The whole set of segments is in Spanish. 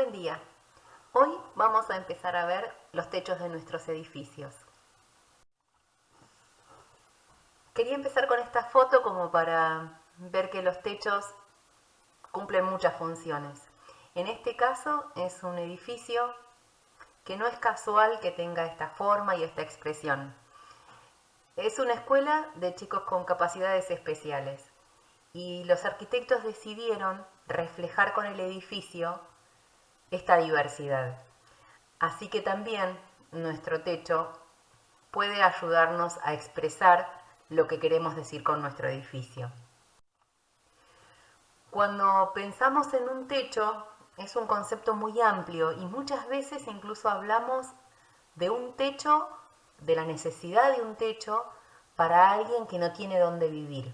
Buen día. Hoy vamos a empezar a ver los techos de nuestros edificios. Quería empezar con esta foto como para ver que los techos cumplen muchas funciones. En este caso es un edificio que no es casual que tenga esta forma y esta expresión. Es una escuela de chicos con capacidades especiales y los arquitectos decidieron reflejar con el edificio esta diversidad. Así que también nuestro techo puede ayudarnos a expresar lo que queremos decir con nuestro edificio. Cuando pensamos en un techo, es un concepto muy amplio y muchas veces incluso hablamos de un techo, de la necesidad de un techo para alguien que no tiene dónde vivir.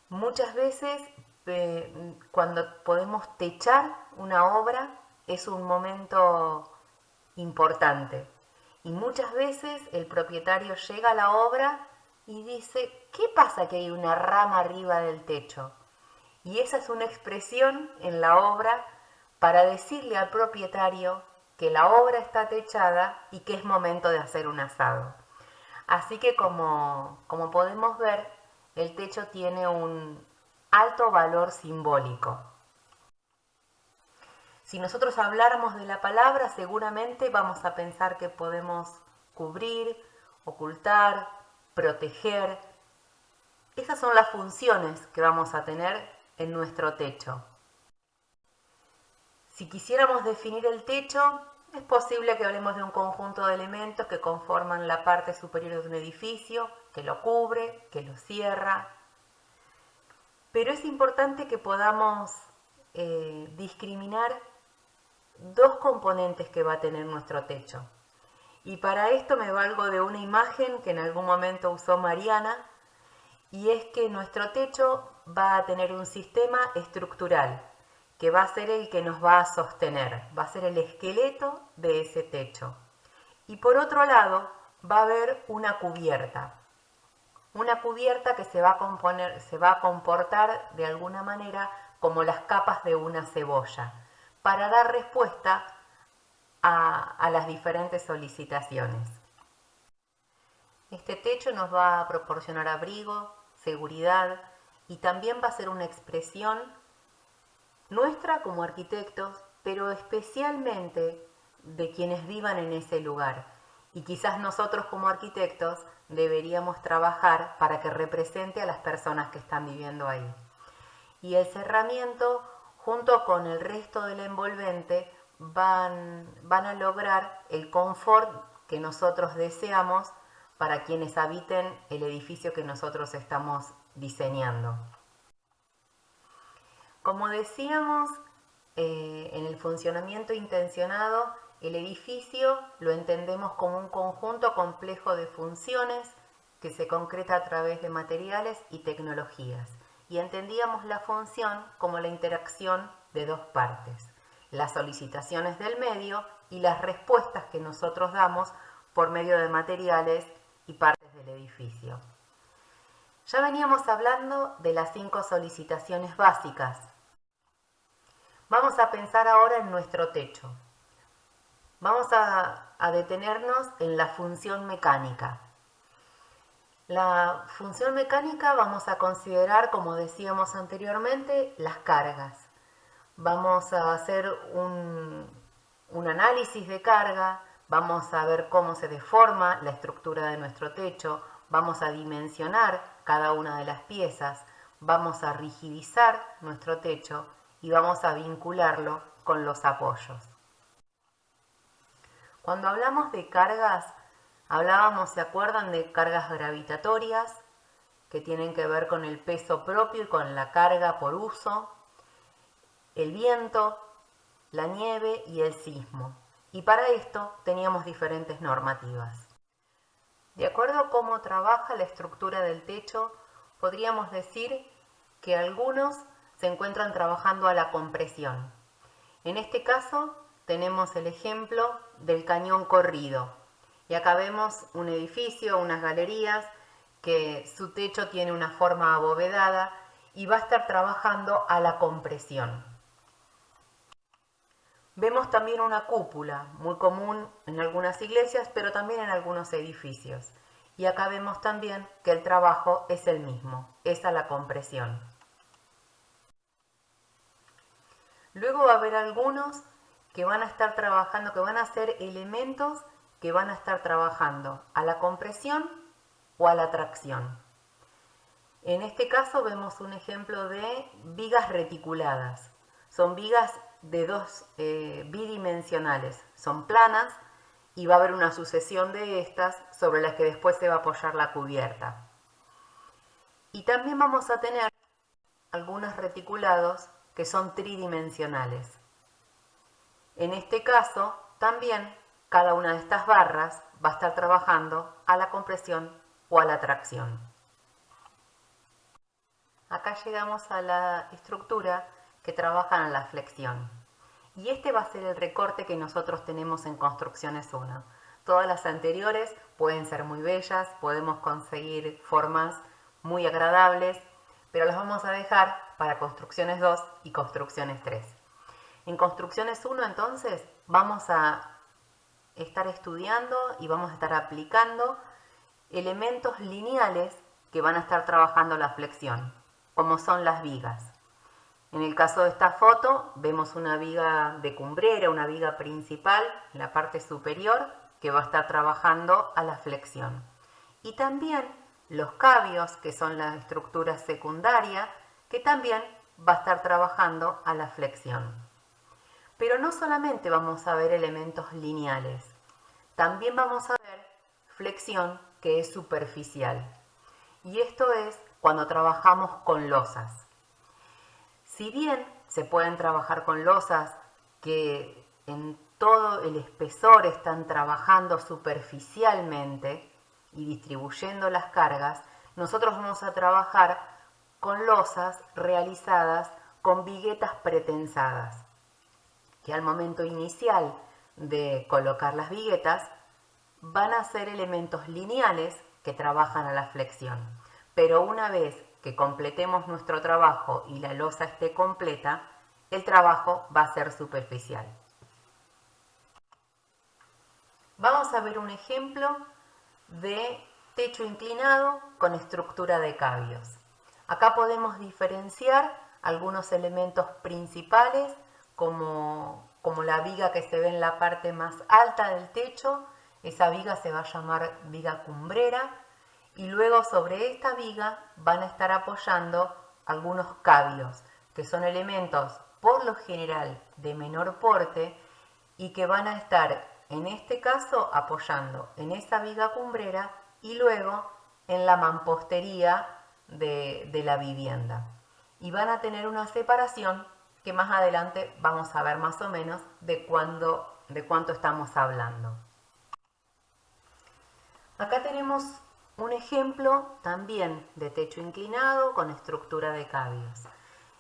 Muchas veces cuando podemos techar una obra es un momento importante. Y muchas veces el propietario llega a la obra y dice, ¿qué pasa que hay una rama arriba del techo? Y esa es una expresión en la obra para decirle al propietario que la obra está techada y que es momento de hacer un asado. Así que como podemos ver, el techo tiene un alto valor simbólico. Si nosotros habláramos de la palabra, seguramente vamos a pensar que podemos cubrir, ocultar, proteger. Esas son las funciones que vamos a tener en nuestro techo. Si quisiéramos definir el techo, es posible que hablemos de un conjunto de elementos que conforman la parte superior de un edificio, que lo cubre, que lo cierra. Pero es importante que podamos discriminar dos componentes que va a tener nuestro techo. Y para esto me valgo de una imagen que en algún momento usó Mariana, y es que nuestro techo va a tener un sistema estructural que va a ser el que nos va a sostener, va a ser el esqueleto de ese techo. Y por otro lado va a haber una cubierta que se va a comportar de alguna manera como las capas de una cebolla, para dar respuesta a las diferentes solicitaciones. Este techo nos va a proporcionar abrigo, seguridad y también va a ser una expresión nuestra como arquitectos, pero especialmente de quienes vivan en ese lugar. Y quizás nosotros como arquitectos deberíamos trabajar para que represente a las personas que están viviendo ahí. Y el cerramiento, junto con el resto del envolvente, van a lograr el confort que nosotros deseamos para quienes habiten el edificio que nosotros estamos diseñando. Como decíamos, en el funcionamiento intencionado, el edificio lo entendemos como un conjunto complejo de funciones que se concreta a través de materiales y tecnologías. Y entendíamos la función como la interacción de dos partes, las solicitaciones del medio y las respuestas que nosotros damos por medio de materiales y partes del edificio. Ya veníamos hablando de las 5 solicitaciones básicas. Vamos a pensar ahora en nuestro techo. Vamos a detenernos en la función mecánica. La función mecánica vamos a considerar, como decíamos anteriormente, las cargas. Vamos a hacer un análisis de carga, vamos a ver cómo se deforma la estructura de nuestro techo, vamos a dimensionar cada una de las piezas, vamos a rigidizar nuestro techo y vamos a vincularlo con los apoyos. Cuando hablamos de cargas, hablábamos, ¿se acuerdan?, de cargas gravitatorias, que tienen que ver con el peso propio y con la carga por uso, el viento, la nieve y el sismo. Y para esto teníamos diferentes normativas. De acuerdo a cómo trabaja la estructura del techo, podríamos decir que algunos se encuentran trabajando a la compresión. En este caso tenemos el ejemplo del cañón corrido. Y acá vemos un edificio, unas galerías, que su techo tiene una forma abovedada y va a estar trabajando a la compresión. Vemos también una cúpula, muy común en algunas iglesias, pero también en algunos edificios. Y acá vemos también que el trabajo es el mismo, es a la compresión. Luego va a haber algunos que van a estar trabajando, que van a ser elementos que van a estar trabajando a la compresión o a la tracción. En este caso vemos un ejemplo de vigas reticuladas. Son vigas de dos bidimensionales, son planas y va a haber una sucesión de estas sobre las que después se va a apoyar la cubierta. Y también vamos a tener algunos reticulados que son tridimensionales. En este caso, también cada una de estas barras va a estar trabajando a la compresión o a la tracción. Acá llegamos a la estructura que trabaja en la flexión. Y este va a ser el recorte que nosotros tenemos en Construcciones 1. Todas las anteriores pueden ser muy bellas, podemos conseguir formas muy agradables, pero las vamos a dejar para Construcciones 2 y Construcciones 3. En Construcciones 1 entonces vamos a estar estudiando y vamos a estar aplicando elementos lineales que van a estar trabajando la flexión, como son las vigas. En el caso de esta foto vemos una viga de cumbrera, una viga principal en la parte superior que va a estar trabajando a la flexión. Y también los cabios, que son la estructura secundaria, que también va a estar trabajando a la flexión. Pero no solamente vamos a ver elementos lineales, también vamos a ver flexión que es superficial. Y esto es cuando trabajamos con losas. Si bien se pueden trabajar con losas que en todo el espesor están trabajando superficialmente y distribuyendo las cargas, nosotros vamos a trabajar con losas realizadas con viguetas pretensadas, que al momento inicial de colocar las viguetas van a ser elementos lineales que trabajan a la flexión. Pero una vez que completemos nuestro trabajo y la losa esté completa, el trabajo va a ser superficial. Vamos a ver un ejemplo de techo inclinado con estructura de cabios. Acá podemos diferenciar algunos elementos principales como la viga que se ve en la parte más alta del techo. Esa viga se va a llamar viga cumbrera. Y luego sobre esta viga van a estar apoyando algunos cabios, que son elementos por lo general de menor porte y que van a estar en este caso apoyando en esa viga cumbrera y luego en la mampostería de la vivienda. Y van a tener una separación que más adelante vamos a ver más o menos de cuánto estamos hablando. Acá tenemos un ejemplo también de techo inclinado con estructura de cabios.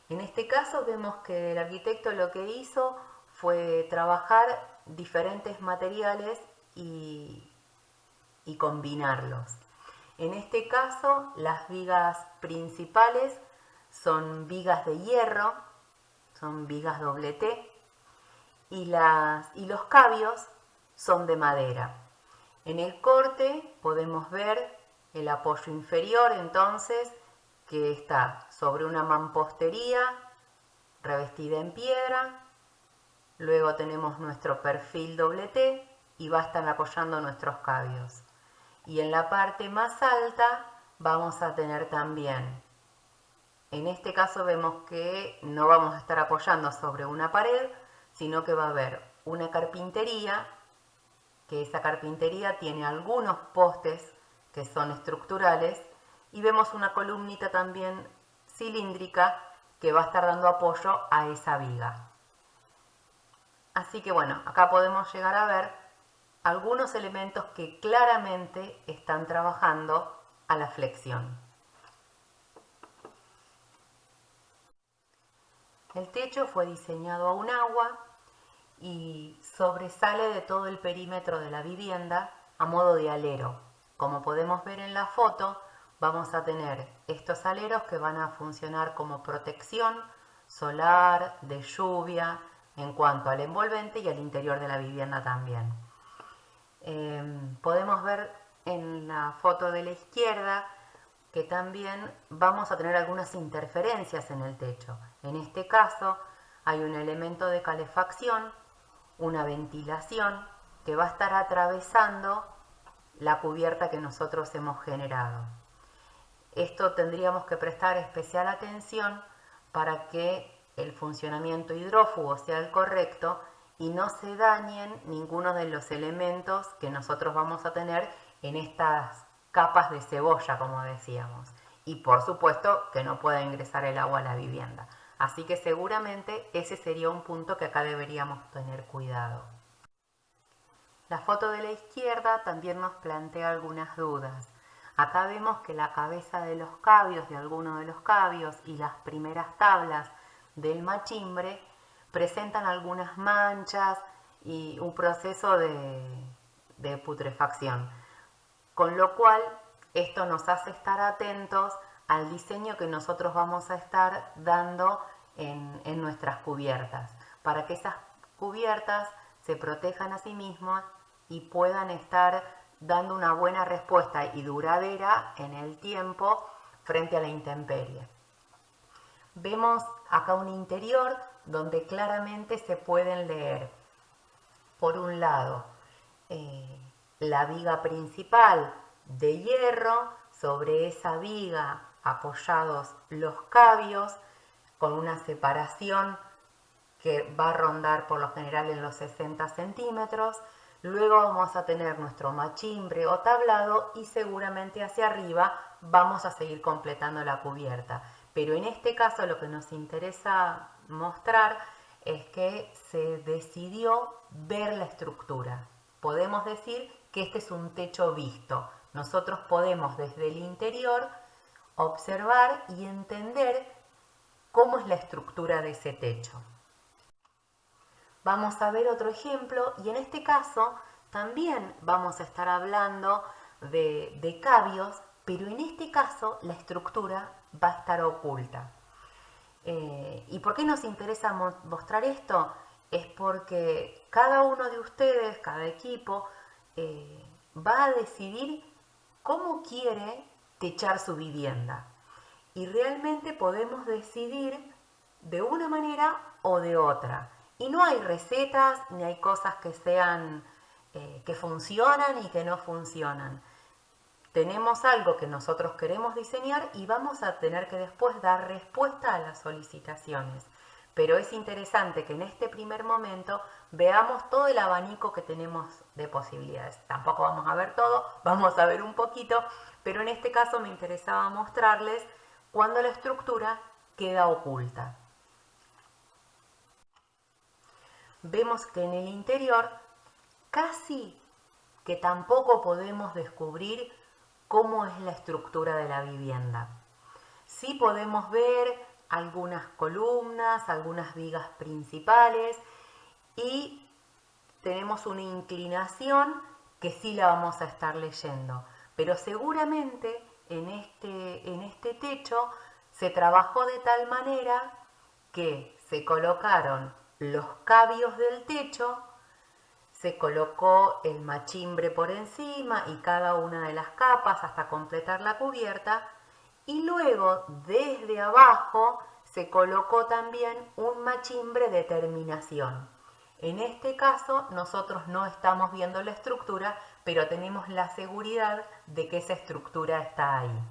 En este caso vemos que el arquitecto lo que hizo fue trabajar diferentes materiales y combinarlos. En este caso las vigas principales son vigas de hierro, son vigas doble T, y los cabios son de madera. En el corte podemos ver el apoyo inferior entonces que está sobre una mampostería revestida en piedra. Luego tenemos nuestro perfil doble T y va a estar apoyando nuestros cabios. Y en la parte más alta vamos a tener también, en este caso vemos que no vamos a estar apoyando sobre una pared, sino que va a haber una carpintería, que esa carpintería tiene algunos postes que son estructurales, y vemos una columnita también cilíndrica que va a estar dando apoyo a esa viga. Así que bueno, acá podemos llegar a ver algunos elementos que claramente están trabajando a la flexión. El techo fue diseñado a un agua y sobresale de todo el perímetro de la vivienda a modo de alero. Como podemos ver en la foto, vamos a tener estos aleros que van a funcionar como protección solar, de lluvia, en cuanto al envolvente y al interior de la vivienda también. Podemos ver en la foto de la izquierda que también vamos a tener algunas interferencias en el techo. En este caso hay un elemento de calefacción, una ventilación que va a estar atravesando la cubierta que nosotros hemos generado. Esto tendríamos que prestar especial atención para que el funcionamiento hidrófugo sea el correcto y no se dañen ninguno de los elementos que nosotros vamos a tener en estas capas de cebolla, como decíamos. Y por supuesto que no pueda ingresar el agua a la vivienda. Así que seguramente ese sería un punto que acá deberíamos tener cuidado. La foto de la izquierda también nos plantea algunas dudas. Acá vemos que la cabeza de los cabios, de alguno de los cabios y las primeras tablas del machimbre presentan algunas manchas y un proceso de putrefacción. Con lo cual, esto nos hace estar atentos al diseño que nosotros vamos a estar dando en nuestras cubiertas, para que esas cubiertas se protejan a sí mismas y puedan estar dando una buena respuesta y duradera en el tiempo frente a la intemperie. Vemos acá un interior donde claramente se pueden leer, por un lado, la viga principal de hierro, sobre esa viga apoyados los cabios, con una separación que va a rondar por lo general en los 60 centímetros. Luego vamos a tener nuestro machimbre o tablado y seguramente hacia arriba vamos a seguir completando la cubierta. Pero en este caso lo que nos interesa mostrar es que se decidió ver la estructura. Podemos decir que este es un techo visto. Nosotros podemos desde el interior observar y entender cómo es la estructura de ese techo. Vamos a ver otro ejemplo y en este caso también vamos a estar hablando de cabios, pero en este caso la estructura va a estar oculta. ¿Y por qué nos interesa mostrar esto? Es porque cada uno de ustedes, cada equipo, va a decidir cómo quiere techar su vivienda. Y realmente podemos decidir de una manera o de otra. Y no hay recetas ni hay cosas que sean que funcionan y que no funcionan. Tenemos algo que nosotros queremos diseñar y vamos a tener que después dar respuesta a las solicitaciones. Pero es interesante que en este primer momento veamos todo el abanico que tenemos de posibilidades. Tampoco vamos a ver todo, vamos a ver un poquito, pero en este caso me interesaba mostrarles cuando la estructura queda oculta. Vemos que en el interior casi que tampoco podemos descubrir cómo es la estructura de la vivienda. Sí podemos ver algunas columnas, algunas vigas principales y tenemos una inclinación que sí la vamos a estar leyendo. Pero seguramente en este techo se trabajó de tal manera que se colocaron los cabios del techo, se colocó el machimbre por encima y cada una de las capas hasta completar la cubierta y luego desde abajo se colocó también un machimbre de terminación. En este caso nosotros no estamos viendo la estructura, pero tenemos la seguridad de que esa estructura está ahí.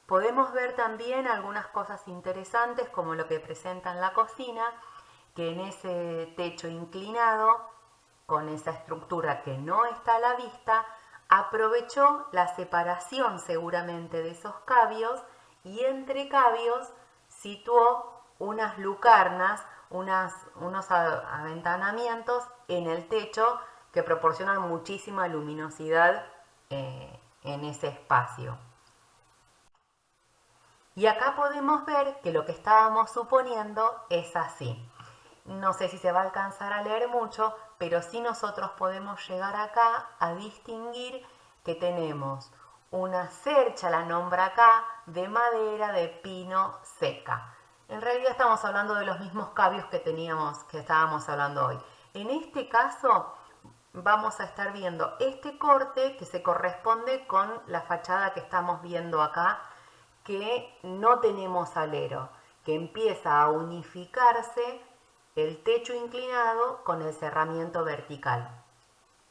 Podemos ver también algunas cosas interesantes como lo que presenta en la cocina, que en ese techo inclinado, con esa estructura que no está a la vista, aprovechó la separación seguramente de esos cabios y entre cabios situó unas lucarnas, unos aventanamientos en el techo que proporcionan muchísima luminosidad en ese espacio. Y acá podemos ver que lo que estábamos suponiendo es así. No sé si se va a alcanzar a leer mucho, pero sí nosotros podemos llegar acá a distinguir que tenemos una cercha, la nombra acá, de madera de pino seca. En realidad estamos hablando de los mismos cabios que estábamos hablando hoy. En este caso vamos a estar viendo este corte que se corresponde con la fachada que estamos viendo acá, que no tenemos alero, que empieza a unificarse el techo inclinado con el cerramiento vertical.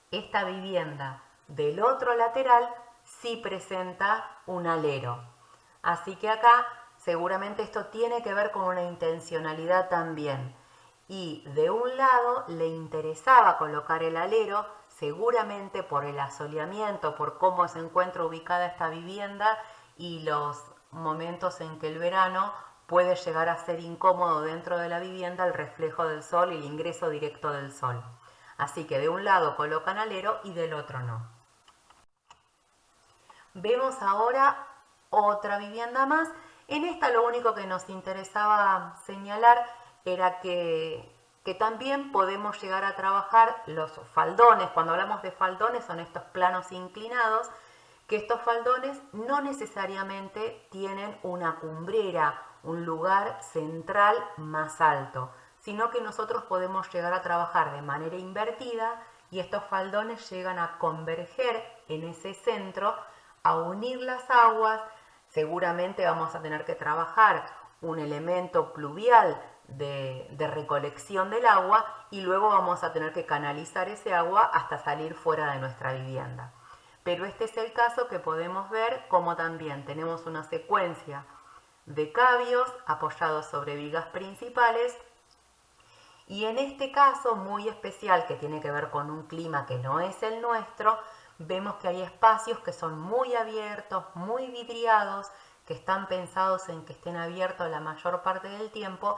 Esta vivienda del otro lateral sí presenta un alero. Así que acá seguramente esto tiene que ver con una intencionalidad también. Y de un lado le interesaba colocar el alero, seguramente por el asoleamiento, por cómo se encuentra ubicada esta vivienda y los momentos en que el verano puede llegar a ser incómodo dentro de la vivienda el reflejo del sol y el ingreso directo del sol. Así que de un lado colocan alero y del otro no. Vemos ahora otra vivienda más. En esta lo único que nos interesaba señalar era que también podemos llegar a trabajar los faldones. Cuando hablamos de faldones son estos planos inclinados, que estos faldones no necesariamente tienen una cumbrera, un lugar central más alto, sino que nosotros podemos llegar a trabajar de manera invertida y estos faldones llegan a converger en ese centro, a unir las aguas. Seguramente vamos a tener que trabajar un elemento pluvial de recolección del agua y luego vamos a tener que canalizar ese agua hasta salir fuera de nuestra vivienda. Pero este es el caso que podemos ver como también tenemos una secuencia de cabios apoyados sobre vigas principales y en este caso muy especial que tiene que ver con un clima que no es el nuestro, vemos que hay espacios que son muy abiertos, muy vidriados, que están pensados en que estén abiertos la mayor parte del tiempo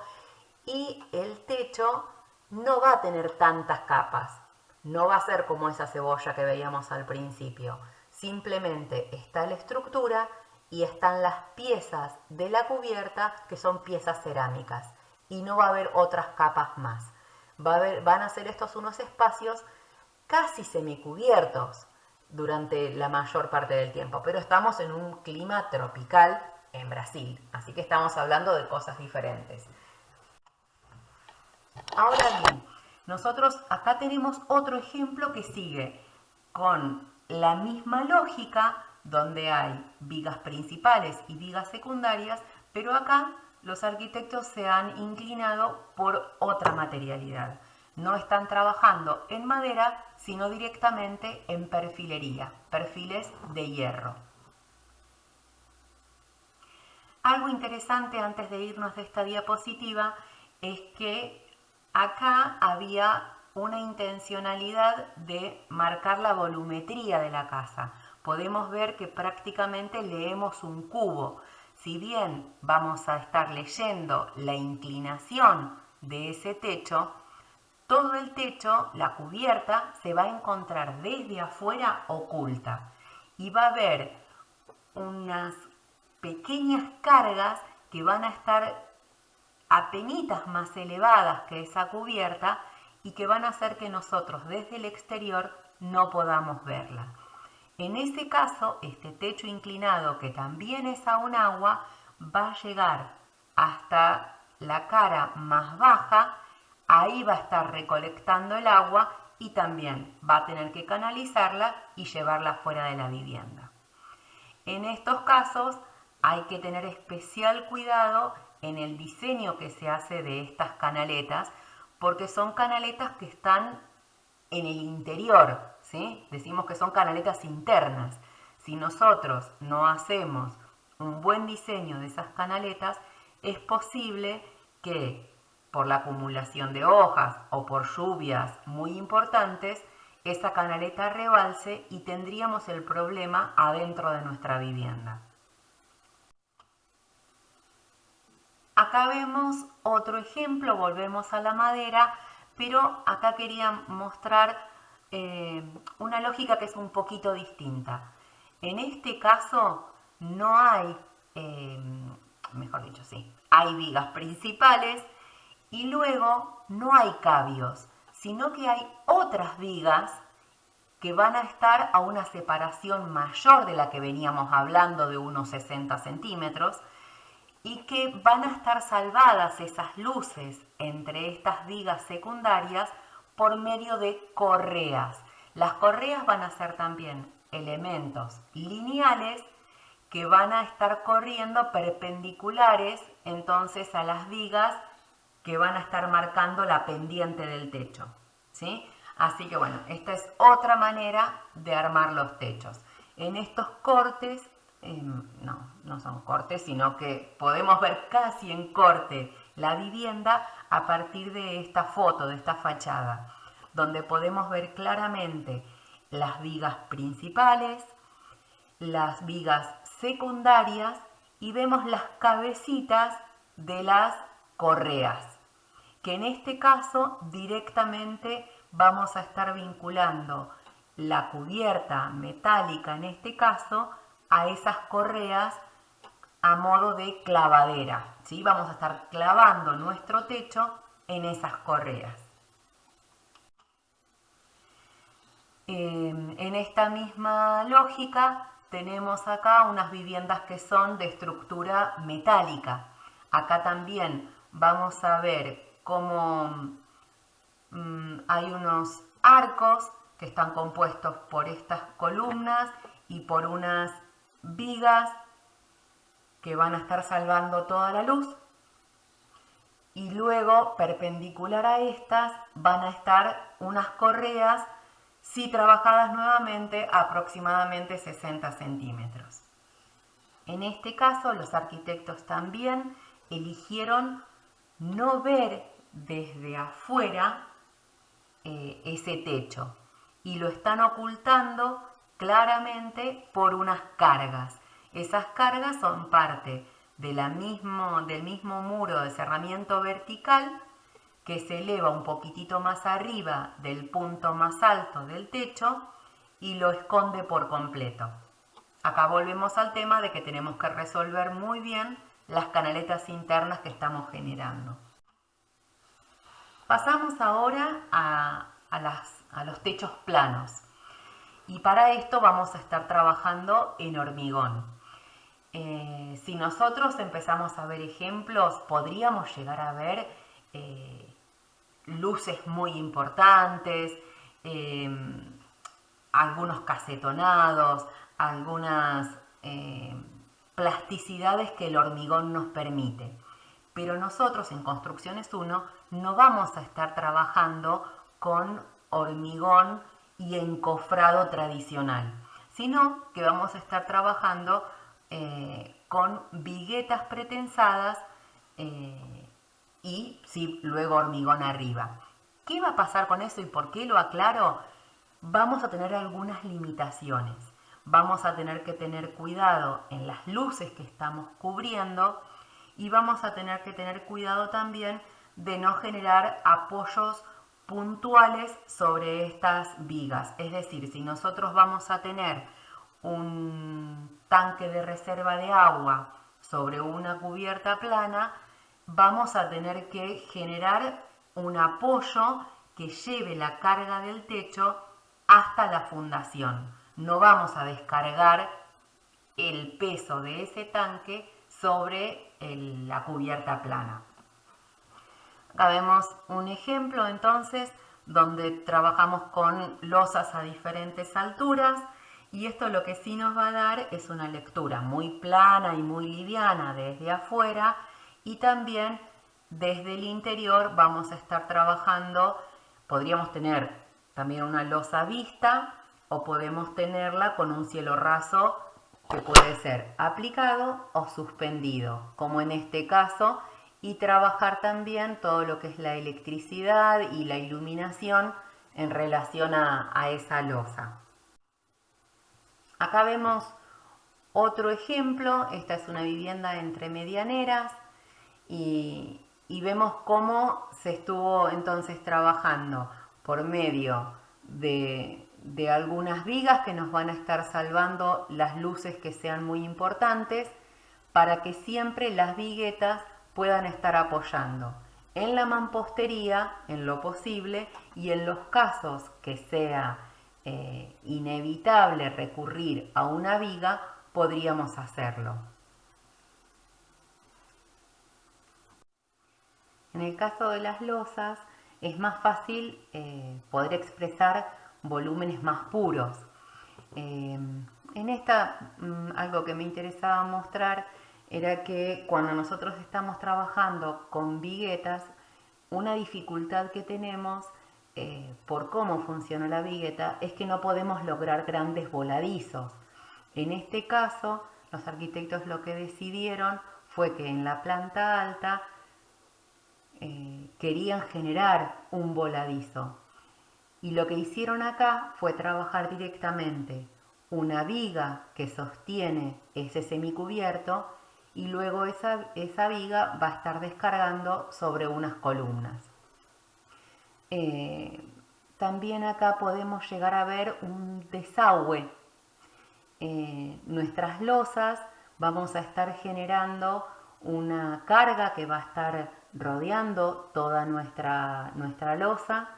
y el techo no va a tener tantas capas. No va a ser como esa cebolla que veíamos al principio. Simplemente está la estructura y están las piezas de la cubierta que son piezas cerámicas. Y no va a haber otras capas más. Van a ser estos unos espacios casi semicubiertos durante la mayor parte del tiempo. Pero estamos en un clima tropical en Brasil. Así que estamos hablando de cosas diferentes. Ahora bien, nosotros acá tenemos otro ejemplo que sigue con la misma lógica, donde hay vigas principales y vigas secundarias, pero acá los arquitectos se han inclinado por otra materialidad. No están trabajando en madera, sino directamente en perfilería, perfiles de hierro. Algo interesante antes de irnos de esta diapositiva es que acá había una intencionalidad de marcar la volumetría de la casa. Podemos ver que prácticamente leemos un cubo. Si bien vamos a estar leyendo la inclinación de ese techo, todo el techo, la cubierta, se va a encontrar desde afuera oculta. Y va a haber unas pequeñas cargas que van a estar apenitas más elevadas que esa cubierta y que van a hacer que nosotros desde el exterior no podamos verla. En ese caso, este techo inclinado, que también es a un agua, va a llegar hasta la cara más baja, ahí va a estar recolectando el agua y también va a tener que canalizarla y llevarla fuera de la vivienda. En estos casos hay que tener especial cuidado en el diseño que se hace de estas canaletas, porque son canaletas que están en el interior, ¿sí? Decimos que son canaletas internas. Si nosotros no hacemos un buen diseño de esas canaletas, es posible que por la acumulación de hojas o por lluvias muy importantes, esa canaleta rebalse y tendríamos el problema adentro de nuestra vivienda. Acá vemos otro ejemplo, volvemos a la madera, pero acá quería mostrar una lógica que es un poquito distinta. En este caso no hay, mejor dicho, sí, hay vigas principales y luego no hay cabios, sino que hay otras vigas que van a estar a una separación mayor de la que veníamos hablando de unos 60 centímetros, y que van a estar salvadas esas luces entre estas vigas secundarias por medio de correas. Las correas van a ser también elementos lineales que van a estar corriendo perpendiculares entonces a las vigas que van a estar marcando la pendiente del techo, ¿sí? Así que bueno, esta es otra manera de armar los techos. En estos cortes, no son cortes, sino que podemos ver casi en corte la vivienda a partir de esta foto, de esta fachada, donde podemos ver claramente las vigas principales, las vigas secundarias y vemos las cabecitas de las correas, que en este caso directamente vamos a estar vinculando la cubierta metálica, en este caso, a esas correas a modo de clavadera, ¿sí? Vamos a estar clavando nuestro techo en esas correas. En esta misma lógica tenemos acá unas viviendas que son de estructura metálica. Acá también vamos a ver cómo hay unos arcos que están compuestos por estas columnas y por unas vigas que van a estar salvando toda la luz, y luego perpendicular a estas van a estar unas correas, si trabajadas nuevamente, aproximadamente 60 centímetros. En este caso los arquitectos también eligieron no ver desde afuera ese techo y lo están ocultando claramente por unas cargas. Esas cargas son parte del mismo muro de cerramiento vertical que se eleva un poquitito más arriba del punto más alto del techo y lo esconde por completo. Acá volvemos al tema de que tenemos que resolver muy bien las canaletas internas que estamos generando. Pasamos ahora a los techos planos, y para esto vamos a estar trabajando en hormigón. Si nosotros empezamos a ver ejemplos, podríamos llegar a ver luces muy importantes, algunos casetonados, algunas plasticidades que el hormigón nos permite. Pero nosotros en Construcciones 1 no vamos a estar trabajando con hormigón y encofrado tradicional, sino que vamos a estar trabajando con viguetas pretensadas y sí, luego hormigón arriba. ¿Qué va a pasar con eso y por qué lo aclaro? Vamos a tener algunas limitaciones. Vamos a tener que tener cuidado en las luces que estamos cubriendo y vamos a tener que tener cuidado también de no generar apoyos puntuales sobre estas vigas. Es decir, si nosotros vamos a tener un tanque de reserva de agua sobre una cubierta plana, vamos a tener que generar un apoyo que lleve la carga del techo hasta la fundación. No vamos a descargar el peso de ese tanque sobre la cubierta plana. Acá vemos un ejemplo entonces donde trabajamos con losas a diferentes alturas, y esto lo que sí nos va a dar es una lectura muy plana y muy liviana desde afuera, y también desde el interior vamos a estar trabajando. Podríamos tener también una losa vista o podemos tenerla con un cielo raso que puede ser aplicado o suspendido, como en este caso, y trabajar también todo lo que es la electricidad y la iluminación en relación a esa losa. Acá vemos otro ejemplo. Esta es una vivienda entre medianeras y vemos cómo se estuvo entonces trabajando por medio de algunas vigas que nos van a estar salvando las luces que sean muy importantes, para que siempre las viguetas puedan estar apoyando en la mampostería en lo posible, y en los casos que sea inevitable recurrir a una viga, podríamos hacerlo. En el caso de las losas es más fácil poder expresar volúmenes más puros. En esta, algo que me interesaba mostrar era que cuando nosotros estamos trabajando con viguetas, una dificultad que tenemos por cómo funciona la vigueta es que no podemos lograr grandes voladizos. En este caso, los arquitectos lo que decidieron fue que en la planta alta querían generar un voladizo. Y lo que hicieron acá fue trabajar directamente una viga que sostiene ese semicubierto y luego esa viga va a estar descargando sobre unas columnas. También acá podemos llegar a ver un desagüe. Nuestras losas vamos a estar generando una carga que va a estar rodeando toda nuestra losa.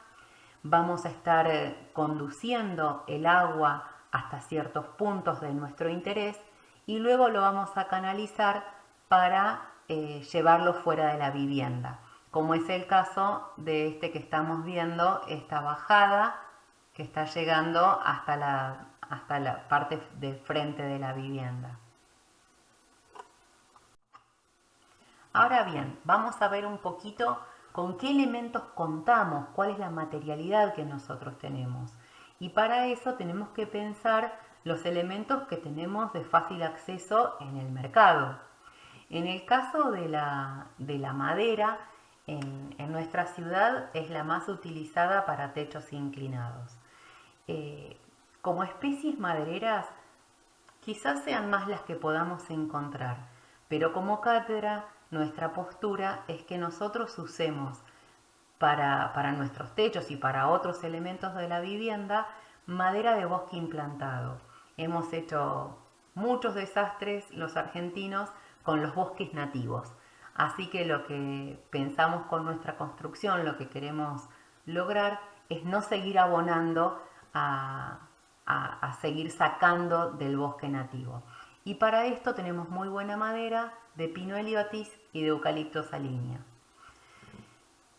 Vamos a estar conduciendo el agua hasta ciertos puntos de nuestro interés y luego lo vamos a canalizar para llevarlo fuera de la vivienda, como es el caso de este que estamos viendo, esta bajada que está llegando hasta la parte de frente de la vivienda. Ahora bien, vamos a ver un poquito con qué elementos contamos, cuál es la materialidad que nosotros tenemos. Y para eso tenemos que pensar los elementos que tenemos de fácil acceso en el mercado. En el caso de la madera, en nuestra ciudad es la más utilizada para techos inclinados. Como especies madereras, quizás sean más las que podamos encontrar, pero como cátedra, nuestra postura es que nosotros usemos para nuestros techos y para otros elementos de la vivienda madera de bosque implantado. Hemos hecho muchos desastres los argentinos con los bosques nativos, así que lo que pensamos con nuestra construcción, lo que queremos lograr es no seguir abonando a seguir sacando del bosque nativo. Y para esto tenemos muy buena madera de pino heliotis y de eucalipto salinea.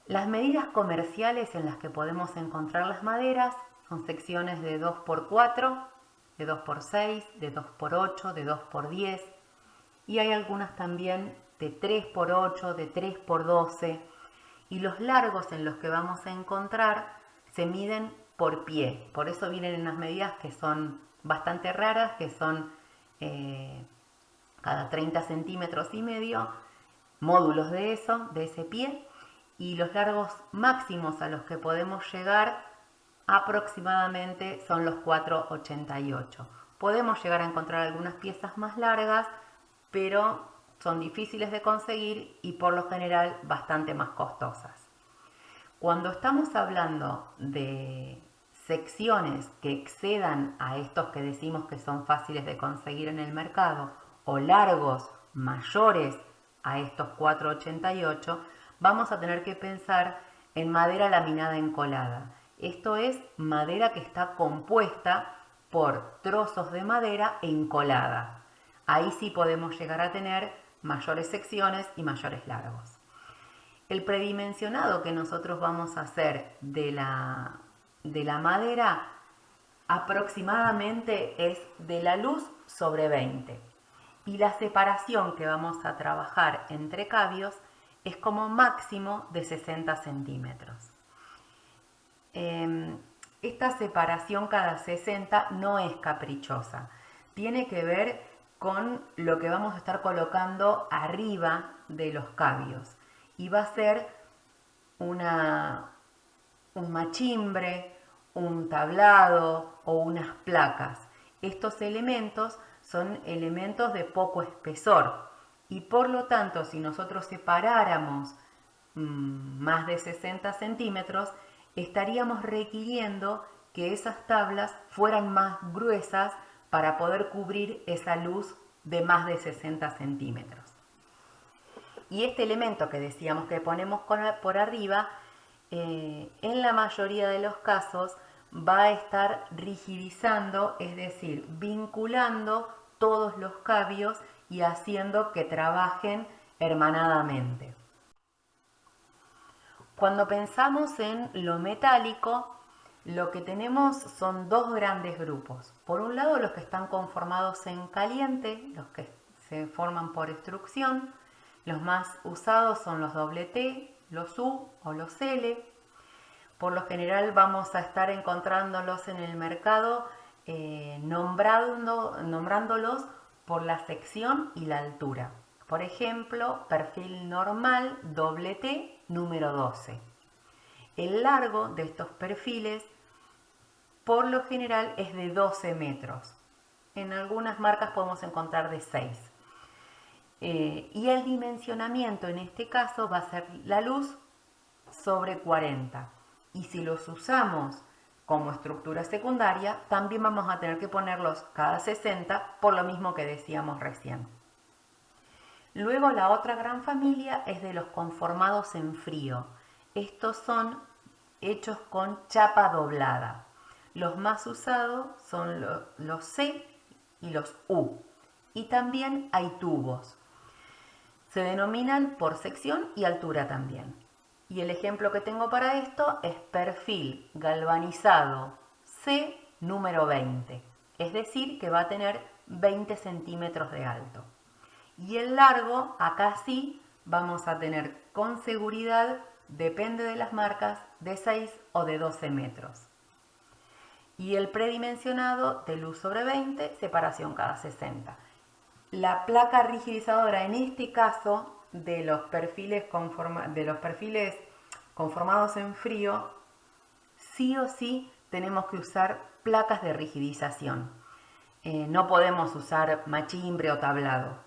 Las medidas comerciales en las que podemos encontrar las maderas son secciones de 2x4, de 2x6, de 2x8, de 2x10 y hay algunas también de 3x8, de 3x12 y los largos en los que vamos a encontrar se miden por pie, por eso vienen en unas medidas que son bastante raras, que son cada 30 centímetros y medio, módulos de ese pie, y los largos máximos a los que podemos llegar aproximadamente son los 4,88. Podemos llegar a encontrar algunas piezas más largas, pero son difíciles de conseguir y por lo general bastante más costosas. Cuando estamos hablando de secciones que excedan a estos que decimos que son fáciles de conseguir en el mercado o largos mayores a estos 4,88, vamos a tener que pensar en madera laminada encolada. Esto es madera que está compuesta por trozos de madera encolada. Ahí sí podemos llegar a tener mayores secciones y mayores largos. El predimensionado que nosotros vamos a hacer de la madera aproximadamente es de la luz sobre 20. Y la separación que vamos a trabajar entre cabios es como máximo de 60 centímetros. Esta separación cada 60 no es caprichosa. Tiene que ver con lo que vamos a estar colocando arriba de los cabios. Y va a ser un machimbre, un tablado o unas placas. Estos elementos son elementos de poco espesor y por lo tanto si nosotros separáramos más de 60 centímetros estaríamos requiriendo que esas tablas fueran más gruesas para poder cubrir esa luz de más de 60 centímetros. Y este elemento que decíamos que ponemos por arriba, en la mayoría de los casos va a estar rigidizando, es decir, vinculando todos los cabios y haciendo que trabajen hermanadamente. Cuando pensamos en lo metálico, lo que tenemos son dos grandes grupos. Por un lado, los que están conformados en caliente, los que se forman por extrusión. Los más usados son los T, los U o los L. Por lo general vamos a estar encontrándolos en el mercado nombrándolos por la sección y la altura. Por ejemplo, perfil normal T número 12. El largo de estos perfiles por lo general es de 12 metros. En algunas marcas podemos encontrar de 6. Y el dimensionamiento en este caso va a ser la luz sobre 40. Y si los usamos como estructura secundaria, también vamos a tener que ponerlos cada 60 por lo mismo que decíamos recién. Luego la otra gran familia es de los conformados en frío. Estos son hechos con chapa doblada. Los más usados son los C y los U. Y también hay tubos. Se denominan por sección y altura también. Y el ejemplo que tengo para esto es perfil galvanizado C número 20. Es decir, que va a tener 20 centímetros de alto. Y el largo, acá sí, vamos a tener con seguridad, depende de las marcas, de 6 o de 12 metros. Y el predimensionado de luz sobre 20, separación cada 60. La placa rigidizadora en este caso de los perfiles conformados en frío, sí o sí tenemos que usar placas de rigidización. No podemos usar machimbre o tablado.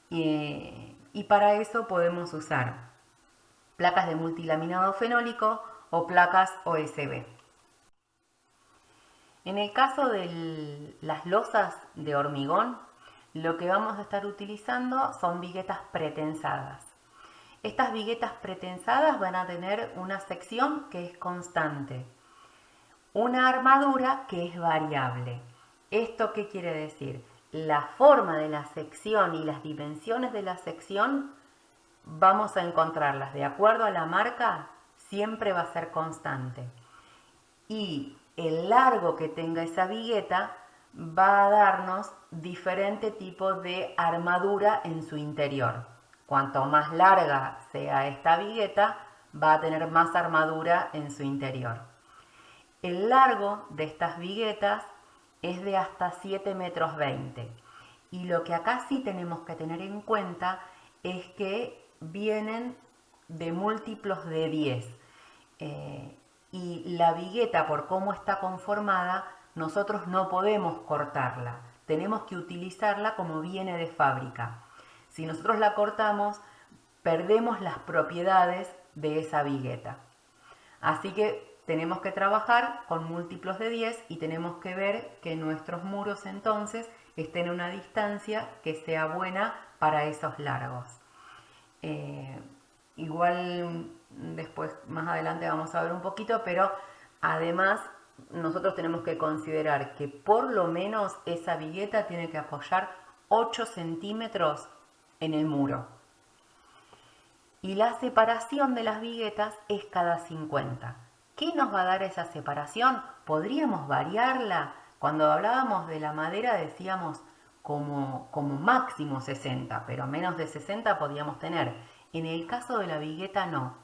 Y para eso podemos usar placas de multilaminado fenólico o placas OSB. En el caso de las losas de hormigón, lo que vamos a estar utilizando son viguetas pretensadas. Estas viguetas pretensadas van a tener una sección que es constante, una armadura que es variable. ¿Esto qué quiere decir? La forma de la sección y las dimensiones de la sección vamos a encontrarlas de acuerdo a la marca, siempre va a ser constante. Y el largo que tenga esa vigueta va a darnos diferente tipo de armadura en su interior. Cuanto más larga sea esta vigueta, va a tener más armadura en su interior. El largo de estas viguetas es de hasta 7,20 metros. Y lo que acá sí tenemos que tener en cuenta es que vienen de múltiplos de 10. Y la vigueta, por cómo está conformada, nosotros no podemos cortarla. Tenemos que utilizarla como viene de fábrica. Si nosotros la cortamos, perdemos las propiedades de esa vigueta. Así que tenemos que trabajar con múltiplos de 10 y tenemos que ver que nuestros muros entonces estén a una distancia que sea buena para esos largos. Igual después, más adelante vamos a ver un poquito, pero además nosotros tenemos que considerar que por lo menos esa vigueta tiene que apoyar 8 centímetros en el muro. Y la separación de las viguetas es cada 50. ¿Qué nos va a dar esa separación? ¿Podríamos variarla? Cuando hablábamos de la madera decíamos como máximo 60, pero menos de 60 podíamos tener. En el caso de la vigueta no.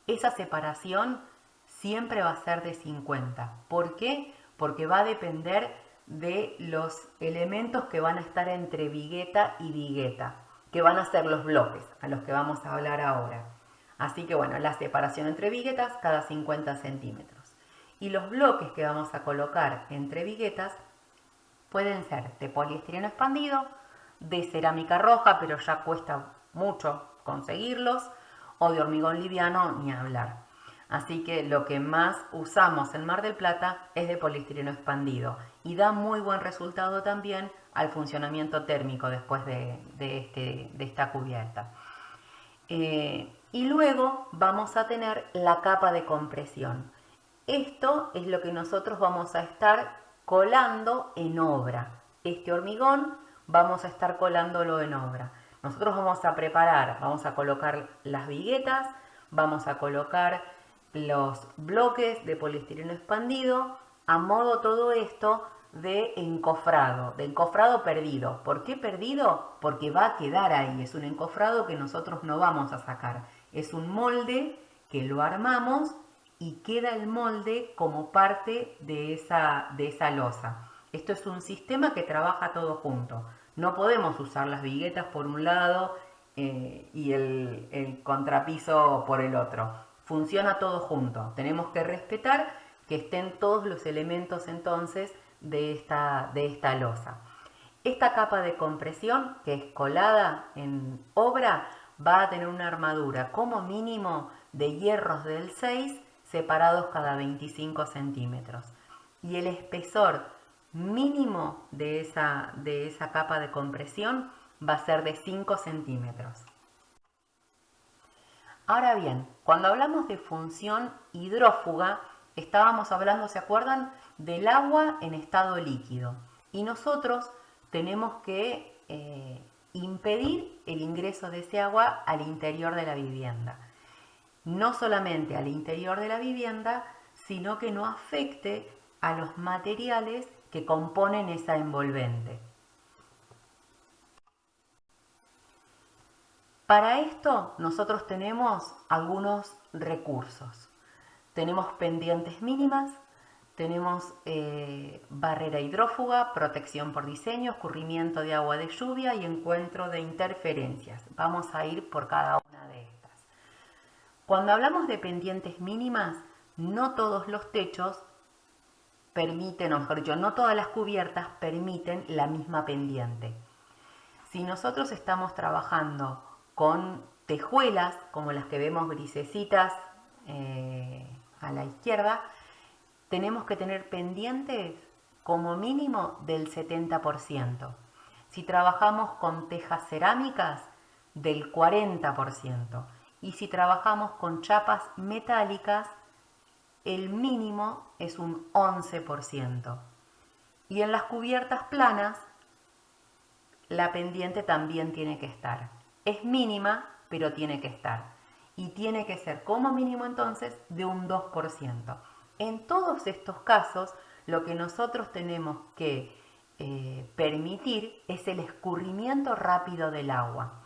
Esa separación siempre va a ser de 50. ¿Por qué? Porque va a depender de los elementos que van a estar entre vigueta y vigueta, que van a ser los bloques a los que vamos a hablar ahora. Así que bueno, la separación entre viguetas cada 50 centímetros. Y los bloques que vamos a colocar entre viguetas pueden ser de poliestireno expandido, de cerámica roja, pero ya cuesta mucho conseguirlos, o de hormigón liviano, ni hablar. Así que lo que más usamos en Mar del Plata es de poliestireno expandido y da muy buen resultado también al funcionamiento térmico después de esta cubierta. Y luego vamos a tener la capa de compresión. Esto es lo que nosotros vamos a estar colando en obra. Este hormigón vamos a estar colándolo en obra. Nosotros vamos a preparar, vamos a colocar las viguetas, vamos a colocar los bloques de poliestireno expandido a modo todo esto de encofrado perdido. ¿Por qué perdido? Porque va a quedar ahí, es un encofrado que nosotros no vamos a sacar. Es un molde que lo armamos y queda el molde como parte de esa losa. Esto es un sistema que trabaja todo junto. No podemos usar las viguetas por un lado y el contrapiso por el otro. Funciona todo junto. Tenemos que respetar que estén todos los elementos entonces de esta losa. Esta capa de compresión, que es colada en obra, va a tener una armadura como mínimo de hierros del 6 separados cada 25 centímetros. Y el espesor mínimo de esa capa de compresión va a ser de 5 centímetros. Ahora bien, cuando hablamos de función hidrófuga, estábamos hablando, ¿se acuerdan?, del agua en estado líquido. Y nosotros tenemos que impedir el ingreso de ese agua al interior de la vivienda. No solamente al interior de la vivienda, sino que no afecte a los materiales que componen esa envolvente. Para esto nosotros tenemos algunos recursos. Tenemos pendientes mínimas, tenemos barrera hidrófuga, protección por diseño, escurrimiento de agua de lluvia y encuentro de interferencias. Vamos a ir por cada una de estas. Cuando hablamos de pendientes mínimas, no todos los techos permiten, o mejor dicho, no todas las cubiertas permiten la misma pendiente. Si nosotros estamos trabajando con tejuelas, como las que vemos grisecitas a la izquierda, tenemos que tener pendientes como mínimo del 70%. Si trabajamos con tejas cerámicas, del 40%. Y si trabajamos con chapas metálicas, el mínimo es un 11%. Y en las cubiertas planas, la pendiente también tiene que estar. Es mínima, pero tiene que estar. Y tiene que ser como mínimo entonces de un 2%. En todos estos casos, lo que nosotros tenemos que permitir es el escurrimiento rápido del agua.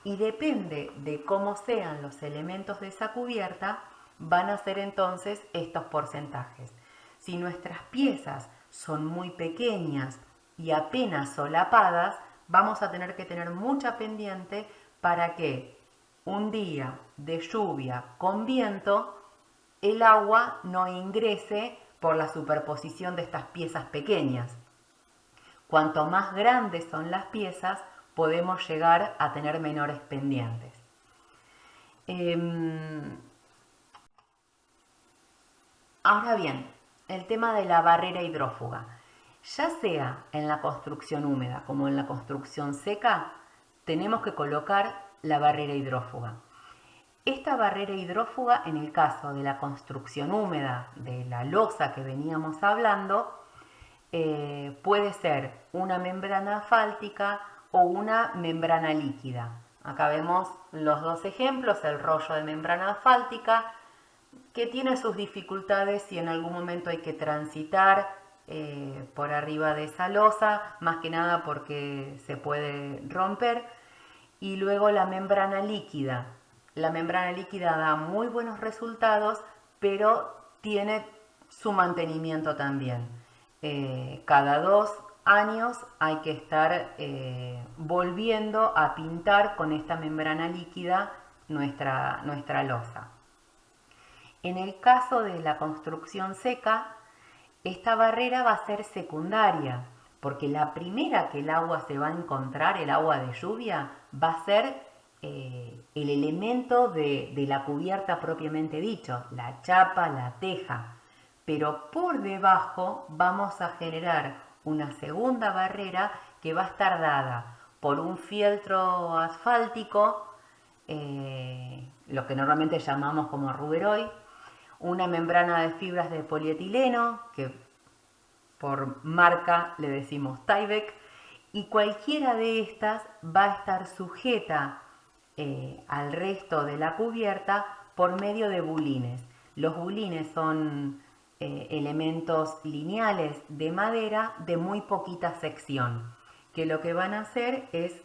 Y depende de cómo sean los elementos de esa cubierta, van a ser entonces estos porcentajes. Si nuestras piezas son muy pequeñas y apenas solapadas, vamos a tener que tener mucha pendiente para que un día de lluvia con viento el agua no ingrese por la superposición de estas piezas pequeñas. Cuanto más grandes son las piezas, podemos llegar a tener menores pendientes. Ahora bien, el tema de la barrera hidrófuga. Ya sea en la construcción húmeda como en la construcción seca, tenemos que colocar la barrera hidrófuga. Esta barrera hidrófuga, en el caso de la construcción húmeda, de la losa que veníamos hablando, puede ser una membrana asfáltica o una membrana líquida. Acá vemos los dos ejemplos, el rollo de membrana asfáltica, que tiene sus dificultades si en algún momento hay que transitar por arriba de esa losa, más que nada porque se puede romper. Y luego la membrana líquida. La membrana líquida da muy buenos resultados, pero tiene su mantenimiento también. Cada 2 años hay que estar volviendo a pintar con esta membrana líquida nuestra losa. En el caso de la construcción seca, esta barrera va a ser secundaria, porque la primera que el agua se va a encontrar, el agua de lluvia, va a ser el elemento de la cubierta propiamente dicho, la chapa, la teja. Pero por debajo vamos a generar una segunda barrera que va a estar dada por un fieltro asfáltico, lo que normalmente llamamos como ruberoy, una membrana de fibras de polietileno, que por marca le decimos Tyvek, y cualquiera de estas va a estar sujeta al resto de la cubierta por medio de bulines. Los bulines son elementos lineales de madera de muy poquita sección, que lo que van a hacer es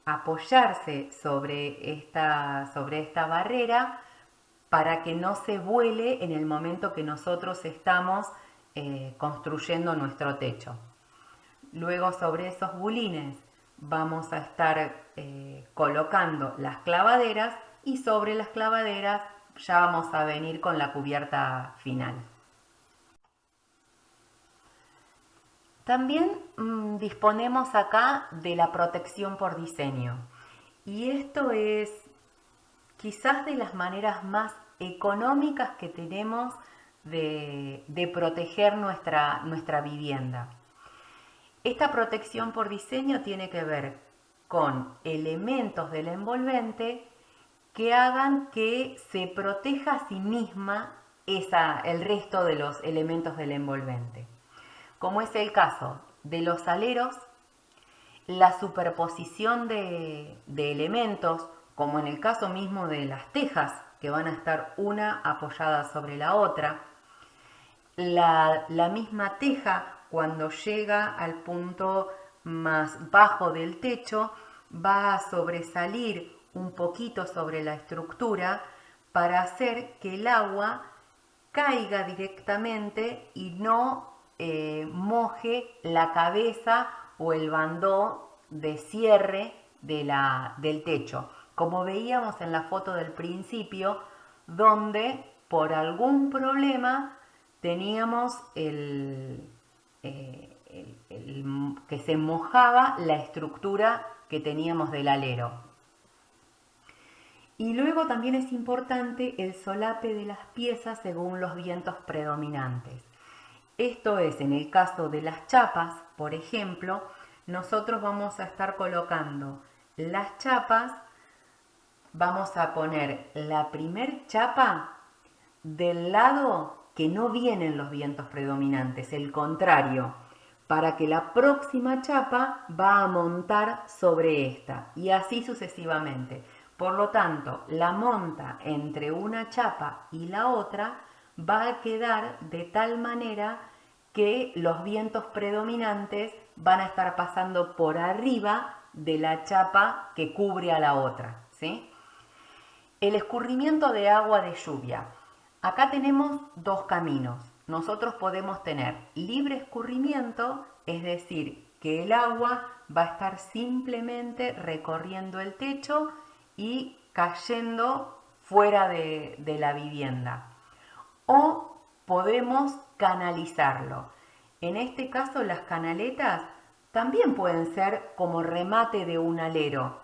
apoyarse sobre esta barrera para que no se vuele en el momento que nosotros estamos construyendo nuestro techo. Luego sobre esos bulines vamos a estar colocando las clavaderas y sobre las clavaderas ya vamos a venir con la cubierta final. También disponemos acá de la protección por diseño, y esto es quizás de las maneras más económicas que tenemos de proteger nuestra vivienda. Esta protección por diseño tiene que ver con elementos del envolvente que hagan que se proteja a sí misma el resto de los elementos del envolvente, como es el caso de los aleros, la superposición de elementos, como en el caso mismo de las tejas, que van a estar una apoyada sobre la otra. La misma teja, cuando llega al punto más bajo del techo, va a sobresalir un poquito sobre la estructura para hacer que el agua caiga directamente y no moje la cabeza o el bandó de cierre del techo, como veíamos en la foto del principio, donde por algún problema teníamos que se mojaba la estructura que teníamos del alero. Y luego también es importante el solape de las piezas según los vientos predominantes. Esto es, en el caso de las chapas, por ejemplo, nosotros vamos a estar colocando las chapas, vamos a poner la primer chapa del lado que no vienen los vientos predominantes, el contrario, para que la próxima chapa va a montar sobre esta y así sucesivamente. Por lo tanto, la monta entre una chapa y la otra va a quedar de tal manera que los vientos predominantes van a estar pasando por arriba de la chapa que cubre a la otra, ¿sí? El escurrimiento de agua de lluvia. Acá tenemos dos caminos. Nosotros podemos tener libre escurrimiento, es decir, que el agua va a estar simplemente recorriendo el techo y cayendo fuera de la vivienda. O podemos canalizarlo. En este caso, las canaletas también pueden ser como remate de un alero,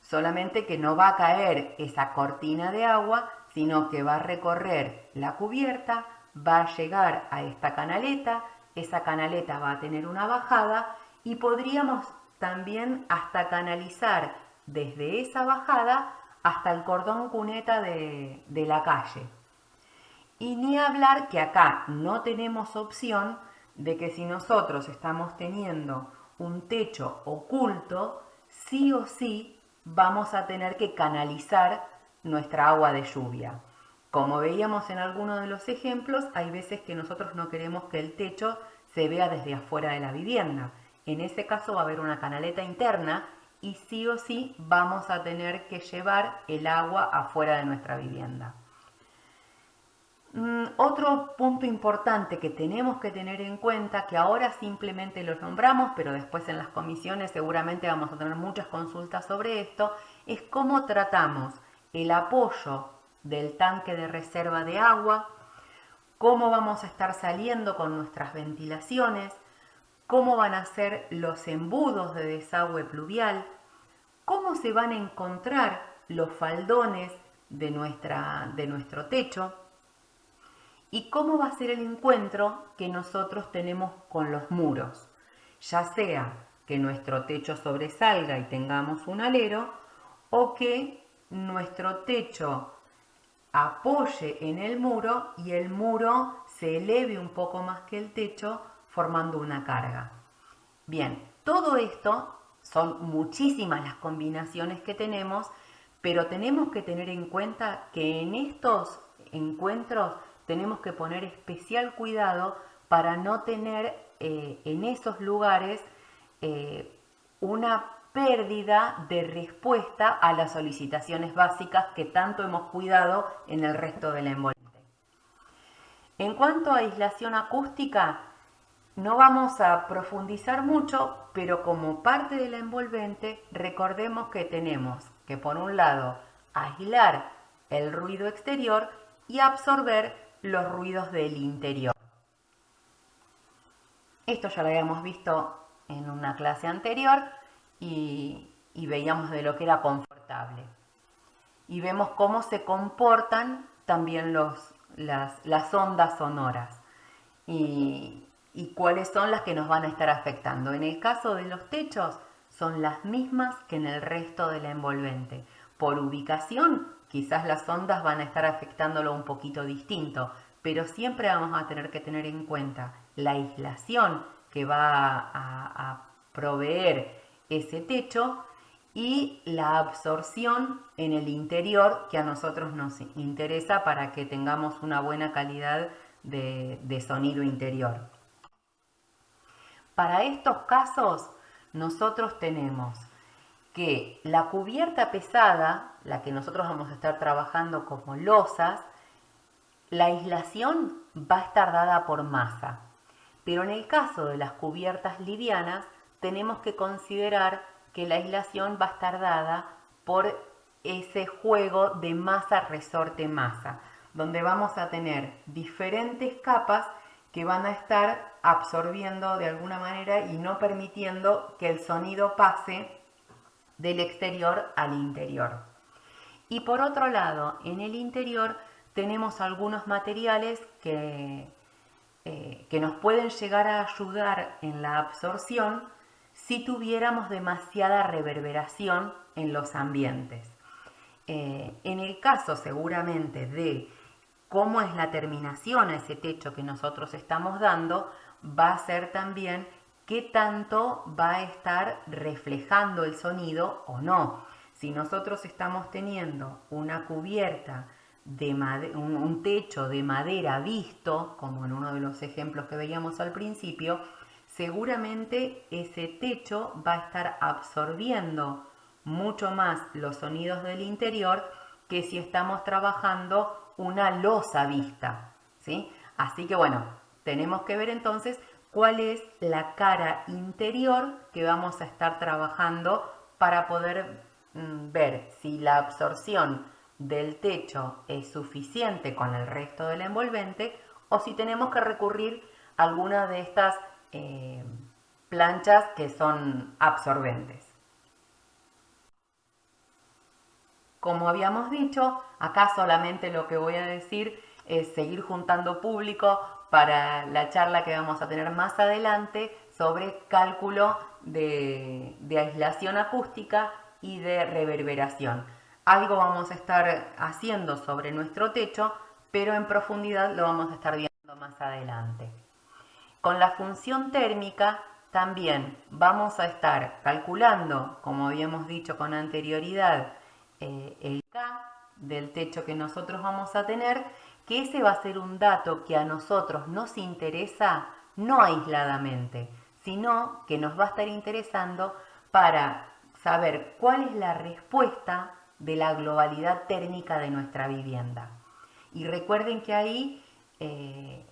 solamente que no va a caer esa cortina de agua, sino que va a recorrer la cubierta, va a llegar a esta canaleta, esa canaleta va a tener una bajada y podríamos también hasta canalizar desde esa bajada hasta el cordón cuneta de la calle. Y ni hablar que acá no tenemos opción de que si nosotros estamos teniendo un techo oculto, sí o sí vamos a tener que canalizar nuestra agua de lluvia. Como veíamos en algunos de los ejemplos, hay veces que nosotros no queremos que el techo se vea desde afuera de la vivienda. En ese caso va a haber una canaleta interna y sí o sí vamos a tener que llevar el agua afuera de nuestra vivienda. Otro punto importante que tenemos que tener en cuenta, que ahora simplemente los nombramos, pero después en las comisiones seguramente vamos a tener muchas consultas sobre esto, es cómo tratamos el apoyo del tanque de reserva de agua, cómo vamos a estar saliendo con nuestras ventilaciones, cómo van a ser los embudos de desagüe pluvial, cómo se van a encontrar los faldones de nuestro techo, y cómo va a ser el encuentro que nosotros tenemos con los muros, ya sea que nuestro techo sobresalga y tengamos un alero o que nuestro techo apoye en el muro y el muro se eleve un poco más que el techo formando una carga. Bien, todo esto son muchísimas las combinaciones que tenemos, pero tenemos que tener en cuenta que en estos encuentros tenemos que poner especial cuidado para no tener en esos lugares una pérdida de respuesta a las solicitaciones básicas que tanto hemos cuidado en el resto del envolvente. En cuanto a aislación acústica, no vamos a profundizar mucho, pero como parte del envolvente, recordemos que tenemos que, por un lado, aislar el ruido exterior y absorber los ruidos del interior. Esto ya lo habíamos visto en una clase anterior y veíamos de lo que era confortable. Y vemos cómo se comportan también las ondas sonoras y cuáles son las que nos van a estar afectando. En el caso de los techos, son las mismas que en el resto del envolvente. Por ubicación, quizás las ondas van a estar afectándolo un poquito distinto, pero siempre vamos a tener que tener en cuenta la aislación que va a proveer ese techo y la absorción en el interior que a nosotros nos interesa para que tengamos una buena calidad de sonido interior. Para estos casos, nosotros tenemos que la cubierta pesada, la que nosotros vamos a estar trabajando como losas, la aislación va a estar dada por masa. Pero en el caso de las cubiertas livianas, tenemos que considerar que la aislación va a estar dada por ese juego de masa-resorte-masa, donde vamos a tener diferentes capas que van a estar absorbiendo de alguna manera y no permitiendo que el sonido pase del exterior al interior. Y por otro lado, en el interior tenemos algunos materiales que nos pueden llegar a ayudar en la absorción si tuviéramos demasiada reverberación en los ambientes. En el caso seguramente de cómo es la terminación a ese techo que nosotros estamos dando, va a ser también qué tanto va a estar reflejando el sonido o no. Si nosotros estamos teniendo una cubierta un techo de madera visto, como en uno de los ejemplos que veíamos al principio, seguramente ese techo va a estar absorbiendo mucho más los sonidos del interior que si estamos trabajando una losa vista, ¿sí? Así que bueno, tenemos que ver entonces cuál es la cara interior que vamos a estar trabajando para poder ver si la absorción del techo es suficiente con el resto del envolvente o si tenemos que recurrir a alguna de estas planchas que son absorbentes. Como habíamos dicho, acá solamente lo que voy a decir es seguir juntando público para la charla que vamos a tener más adelante sobre cálculo de aislación acústica y de reverberación. Algo vamos a estar haciendo sobre nuestro techo, pero en profundidad lo vamos a estar viendo más adelante. Con la función térmica también vamos a estar calculando, como habíamos dicho con anterioridad, el K del techo que nosotros vamos a tener, que ese va a ser un dato que a nosotros nos interesa no aisladamente, sino que nos va a estar interesando para saber cuál es la respuesta de la globalidad térmica de nuestra vivienda. Y recuerden que ahí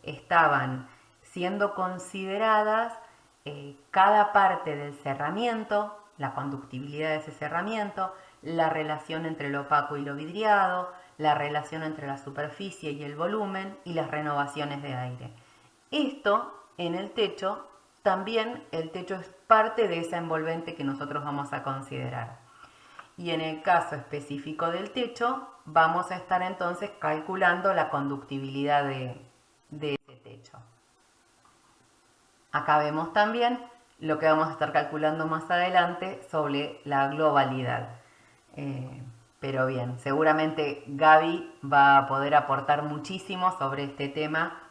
estaban siendo consideradas cada parte del cerramiento, la conductibilidad de ese cerramiento, la relación entre lo opaco y lo vidriado, la relación entre la superficie y el volumen y las renovaciones de aire. Esto en el techo, también el techo es parte de esa envolvente que nosotros vamos a considerar. Y en el caso específico del techo, vamos a estar entonces calculando la conductibilidad de ese techo. Acá vemos también lo que vamos a estar calculando más adelante sobre la globalidad. Pero bien, seguramente Gaby va a poder aportar muchísimo sobre este tema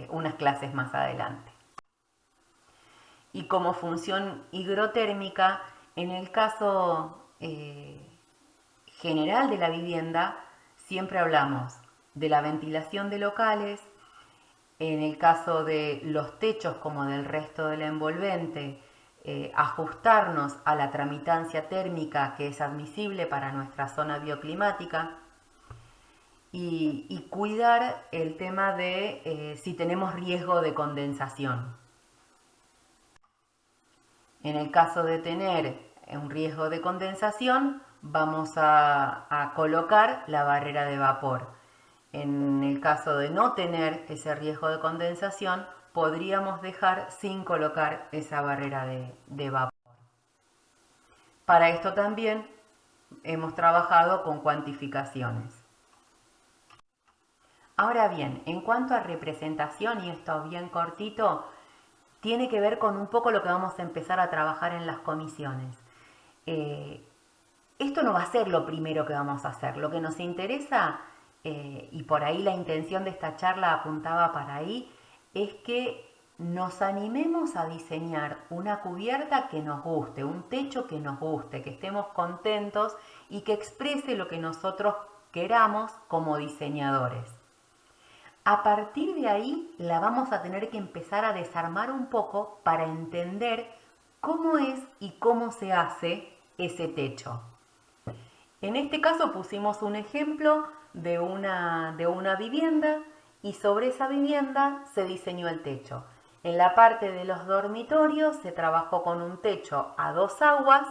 unas clases más adelante. Y como función higrotérmica, en el caso general de la vivienda, siempre hablamos de la ventilación de locales, en el caso de los techos como del resto del envolvente, ajustarnos a la tramitancia térmica que es admisible para nuestra zona bioclimática y cuidar el tema de si tenemos riesgo de condensación. En el caso de tener un riesgo de condensación, vamos a colocar la barrera de vapor. En el caso de no tener ese riesgo de condensación, podríamos dejar sin colocar esa barrera de vapor. Para esto también hemos trabajado con cuantificaciones. Ahora bien, en cuanto a representación, y esto bien cortito, tiene que ver con un poco lo que vamos a empezar a trabajar en las comisiones. Esto no va a ser lo primero que vamos a hacer. Lo que nos interesa, y por ahí la intención de esta charla apuntaba para ahí, es que nos animemos a diseñar una cubierta que nos guste, un techo que nos guste, que estemos contentos y que exprese lo que nosotros queramos como diseñadores. A partir de ahí la vamos a tener que empezar a desarmar un poco para entender cómo es y cómo se hace ese techo. En este caso pusimos un ejemplo de una vivienda y sobre esa vivienda se diseñó el techo. En la parte de los dormitorios se trabajó con un techo a 2 aguas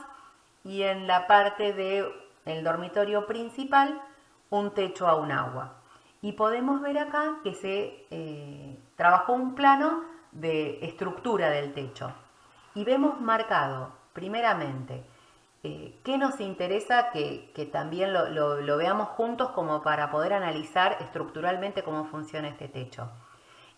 y en la parte del dormitorio principal un techo a 1 agua. Y podemos ver acá que se trabajó un plano de estructura del techo. Y vemos marcado, primeramente, qué nos interesa que también lo veamos juntos como para poder analizar estructuralmente cómo funciona este techo.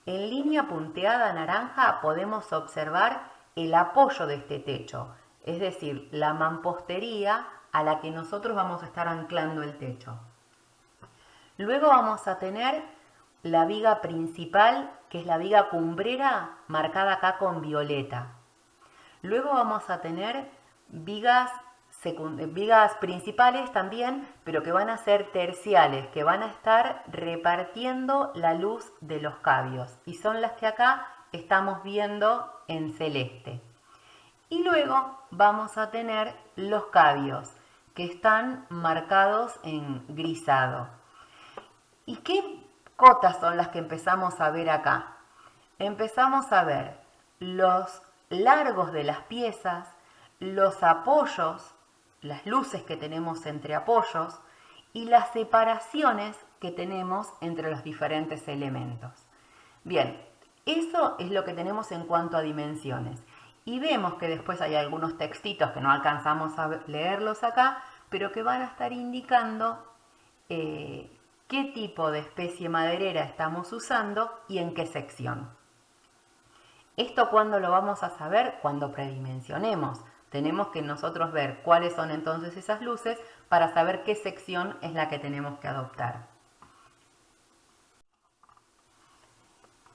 En línea punteada naranja podemos observar el apoyo de este techo, es decir, la mampostería a la que nosotros vamos a estar anclando el techo. Luego vamos a tener la viga principal, que es la viga cumbrera, marcada acá con violeta. Luego vamos a tener vigas principales también, pero que van a ser terciales, que van a estar repartiendo la luz de los cabios. Y son las que acá estamos viendo en celeste. Y luego vamos a tener los cabios, que están marcados en grisado. ¿Y qué cotas son las que empezamos a ver acá? Empezamos a ver los largos de las piezas, los apoyos, las luces que tenemos entre apoyos y las separaciones que tenemos entre los diferentes elementos. Bien, eso es lo que tenemos en cuanto a dimensiones. Y vemos que después hay algunos textitos que no alcanzamos a leerlos acá, pero que van a estar indicando qué tipo de especie maderera estamos usando y en qué sección. ¿Esto cuándo lo vamos a saber? Cuando predimensionemos. Tenemos que nosotros ver cuáles son entonces esas luces para saber qué sección es la que tenemos que adoptar.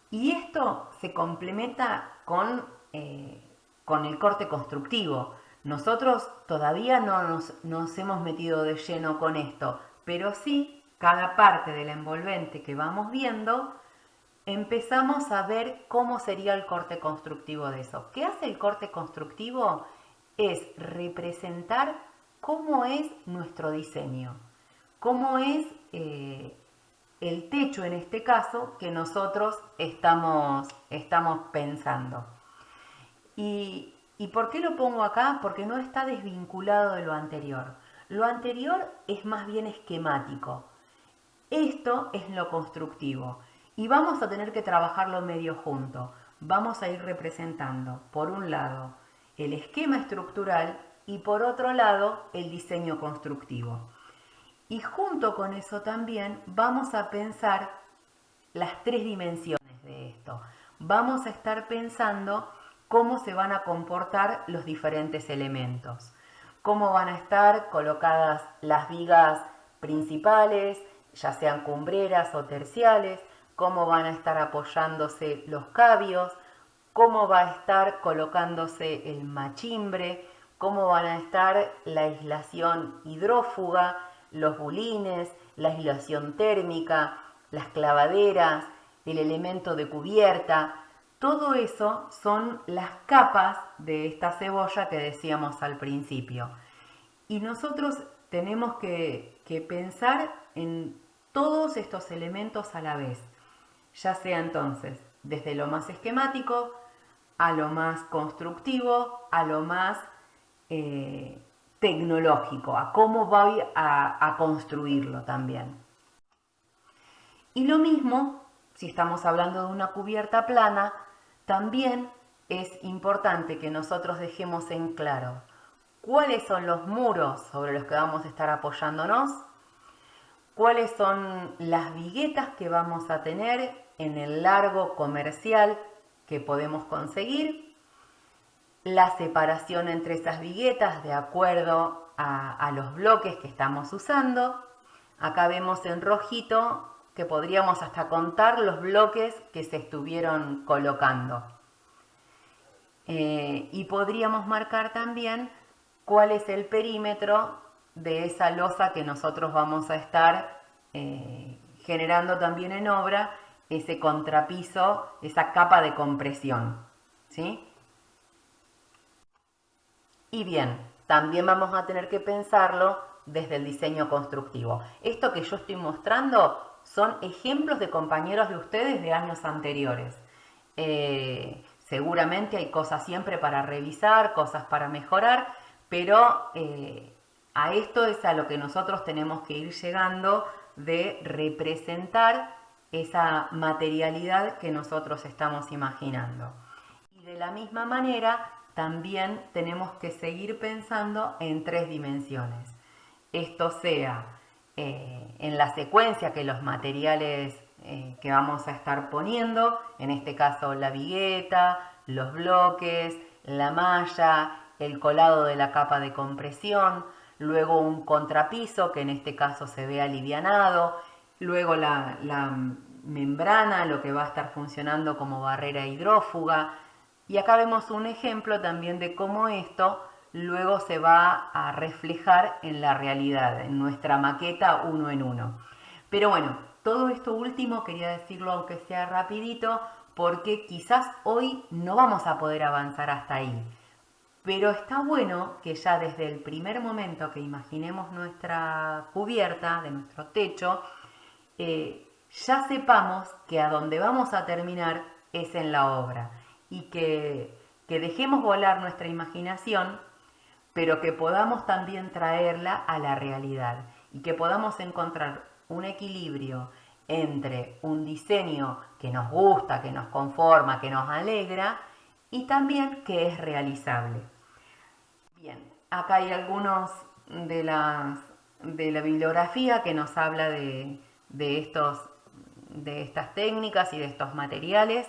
Y esto se complementa con el corte constructivo. Nosotros todavía no nos hemos metido de lleno con esto, pero sí cada parte del envolvente que vamos viendo, empezamos a ver cómo sería el corte constructivo de eso. ¿Qué hace el corte constructivo? Es representar cómo es nuestro diseño, cómo es el techo en este caso que nosotros estamos pensando. ¿Y por qué lo pongo acá? Porque no está desvinculado de lo anterior. Lo anterior es más bien esquemático. Esto es lo constructivo y vamos a tener que trabajarlo medio junto. Vamos a ir representando, por un lado, el esquema estructural y por otro lado, el diseño constructivo. Y junto con eso también vamos a pensar las 3 dimensiones de esto. Vamos a estar pensando cómo se van a comportar los diferentes elementos, cómo van a estar colocadas las vigas principales, ya sean cumbreras o terciales, cómo van a estar apoyándose los cabios, cómo va a estar colocándose el machimbre, cómo van a estar la aislación hidrófuga, los bulines, la aislación térmica, las clavaderas, el elemento de cubierta, todo eso son las capas de esta cebolla que decíamos al principio. Y nosotros tenemos que pensar en todos estos elementos a la vez, ya sea entonces desde lo más esquemático a lo más constructivo, a lo más tecnológico, a cómo voy a construirlo también. Y lo mismo, si estamos hablando de una cubierta plana, también es importante que nosotros dejemos en claro cuáles son los muros sobre los que vamos a estar apoyándonos, cuáles son las viguetas que vamos a tener en el largo comercial que podemos conseguir, la separación entre esas viguetas de acuerdo a los bloques que estamos usando. Acá vemos en rojito que podríamos hasta contar los bloques que se estuvieron colocando. Y podríamos marcar también cuál es el perímetro de esa losa que nosotros vamos a estar generando también en obra, ese contrapiso, esa capa de compresión, ¿sí? Y bien, también vamos a tener que pensarlo desde el diseño constructivo. Esto que yo estoy mostrando son ejemplos de compañeros de ustedes de años anteriores. Seguramente hay cosas siempre para revisar, cosas para mejorar, pero a esto es a lo que nosotros tenemos que ir llegando, de representar esa materialidad que nosotros estamos imaginando. Y de la misma manera también tenemos que seguir pensando en 3 dimensiones. Esto sea en la secuencia que los materiales que vamos a estar poniendo, en este caso la vigueta, los bloques, la malla, el colado de la capa de compresión, luego un contrapiso que en este caso se ve alivianado, luego la membrana, lo que va a estar funcionando como barrera hidrófuga. Y acá vemos un ejemplo también de cómo esto luego se va a reflejar en la realidad, en nuestra maqueta uno en uno. Pero bueno, todo esto último quería decirlo aunque sea rapidito, porque quizás hoy no vamos a poder avanzar hasta ahí. Pero está bueno que ya desde el primer momento que imaginemos nuestra cubierta, de nuestro techo, ya sepamos que a donde vamos a terminar es en la obra. Y que dejemos volar nuestra imaginación, pero que podamos también traerla a la realidad. Y que podamos encontrar un equilibrio entre un diseño que nos gusta, que nos conforma, que nos alegra, y también que es realizable. Bien, acá hay algunos de la bibliografía que nos habla de estas técnicas y de estos materiales.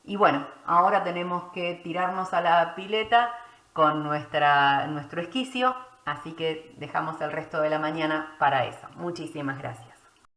Y bueno, ahora tenemos que tirarnos a la pileta con nuestro esquicio, así que dejamos el resto de la mañana para eso. Muchísimas gracias.